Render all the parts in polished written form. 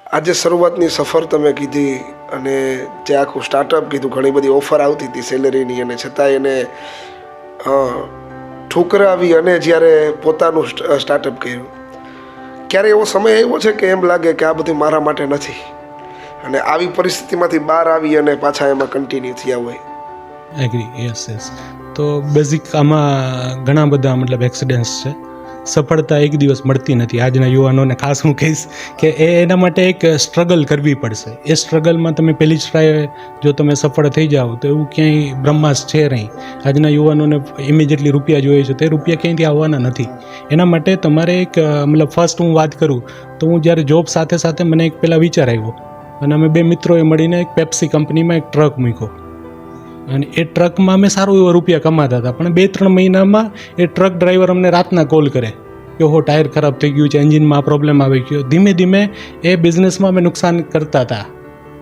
આજે શરૂઆતની સફર તમે કીધી અને જે આખું સ્ટાર્ટઅપ કીધું, ઘણી બધી ઓફર આવતી હતી સેલેરીની, અને છતાં એને ઠુકરાવી અને જ્યારે પોતાનું સ્ટાર્ટઅપ કર્યું, ક્યારે એવો સમય આવ્યો છે કે એમ લાગે કે આ બધું મારા માટે નથી, અને આવી પરિસ્થિતિમાંથી બહાર આવી અને પાછા એમાં કન્ટિન્યુ થયા હોય? Agri, yes. તો બેઝિક આમાં ઘણા બધા મતલબ એક્સિડન્ટ્સ છે. સફળતા એક દિવસ મળતી નથી. આજના યુવાનોને ખાસ હું કહીશ કે એના માટે એક સ્ટ્રગલ કરવી પડશે. એ સ્ટ્રગલમાં તમે પહેલી જ ટ્રાય જો તમે સફળ થઈ જાઓ તો એવું ક્યાંય બ્રહ્માસ્ત્ર છે નહીં. આજના યુવાનોને ઇમિડિયેટલી રૂપિયા જોઈએ છે, તે રૂપિયા ક્યાંયથી આવવાના નથી. એના માટે તમારે એક મતલબ ફર્સ્ટ હું વાત કરું તો હું જ્યારે જોબ સાથે સાથે મને એક પહેલાં વિચાર આવ્યો, અને અમે બે મિત્રોએ મળીને એક પેપ્સી કંપનીમાં એક ટ્રક મૂક્યો, અને એ ટ્રકમાં અમે સારું એવા રૂપિયા કમાતા હતા. પણ 2-3 મહિનામાં એ ટ્રક ડ્રાઈવર અમને રાતના કોલ કરે કે હો ટાયર ખરાબ થઈ ગયું છે, એન્જિનમાં પ્રોબ્લેમ આવી ગયો. ધીમે ધીમે એ બિઝનેસમાં અમે નુકસાન કરતા હતા.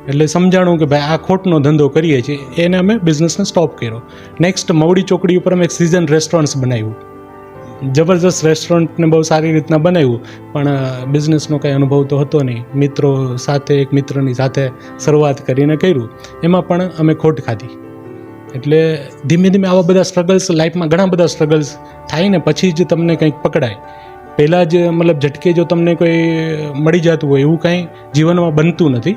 એટલે સમજાણું કે ભાઈ આ ખોટનો ધંધો કરીએ છીએ. એને અમે બિઝનેસને સ્ટોપ કર્યો. નેક્સ્ટ મવડી ચોકડી ઉપર અમે એક સિઝન રેસ્ટોરન્ટ્સ બનાવ્યું. જબરજસ્ત રેસ્ટોરન્ટને બહુ સારી રીતના બનાવ્યું, પણ બિઝનેસનો કંઈ અનુભવ તો હતો નહીં. મિત્રો સાથે એક મિત્રની સાથે શરૂઆત કરીને કર્યું, એમાં પણ અમે ખોટ ખાધી. એટલે ધીમે ધીમે આવા બધા સ્ટ્રગલ્સ લાઈફમાં, ઘણા બધા સ્ટ્રગલ્સ થાય ને પછી જ તમને કંઈક પકડાય. પહેલાં જ મતલબ ઝટકે જો તમને કોઈ મળી જતું હોય એવું કાંઈ જીવનમાં બનતું નથી.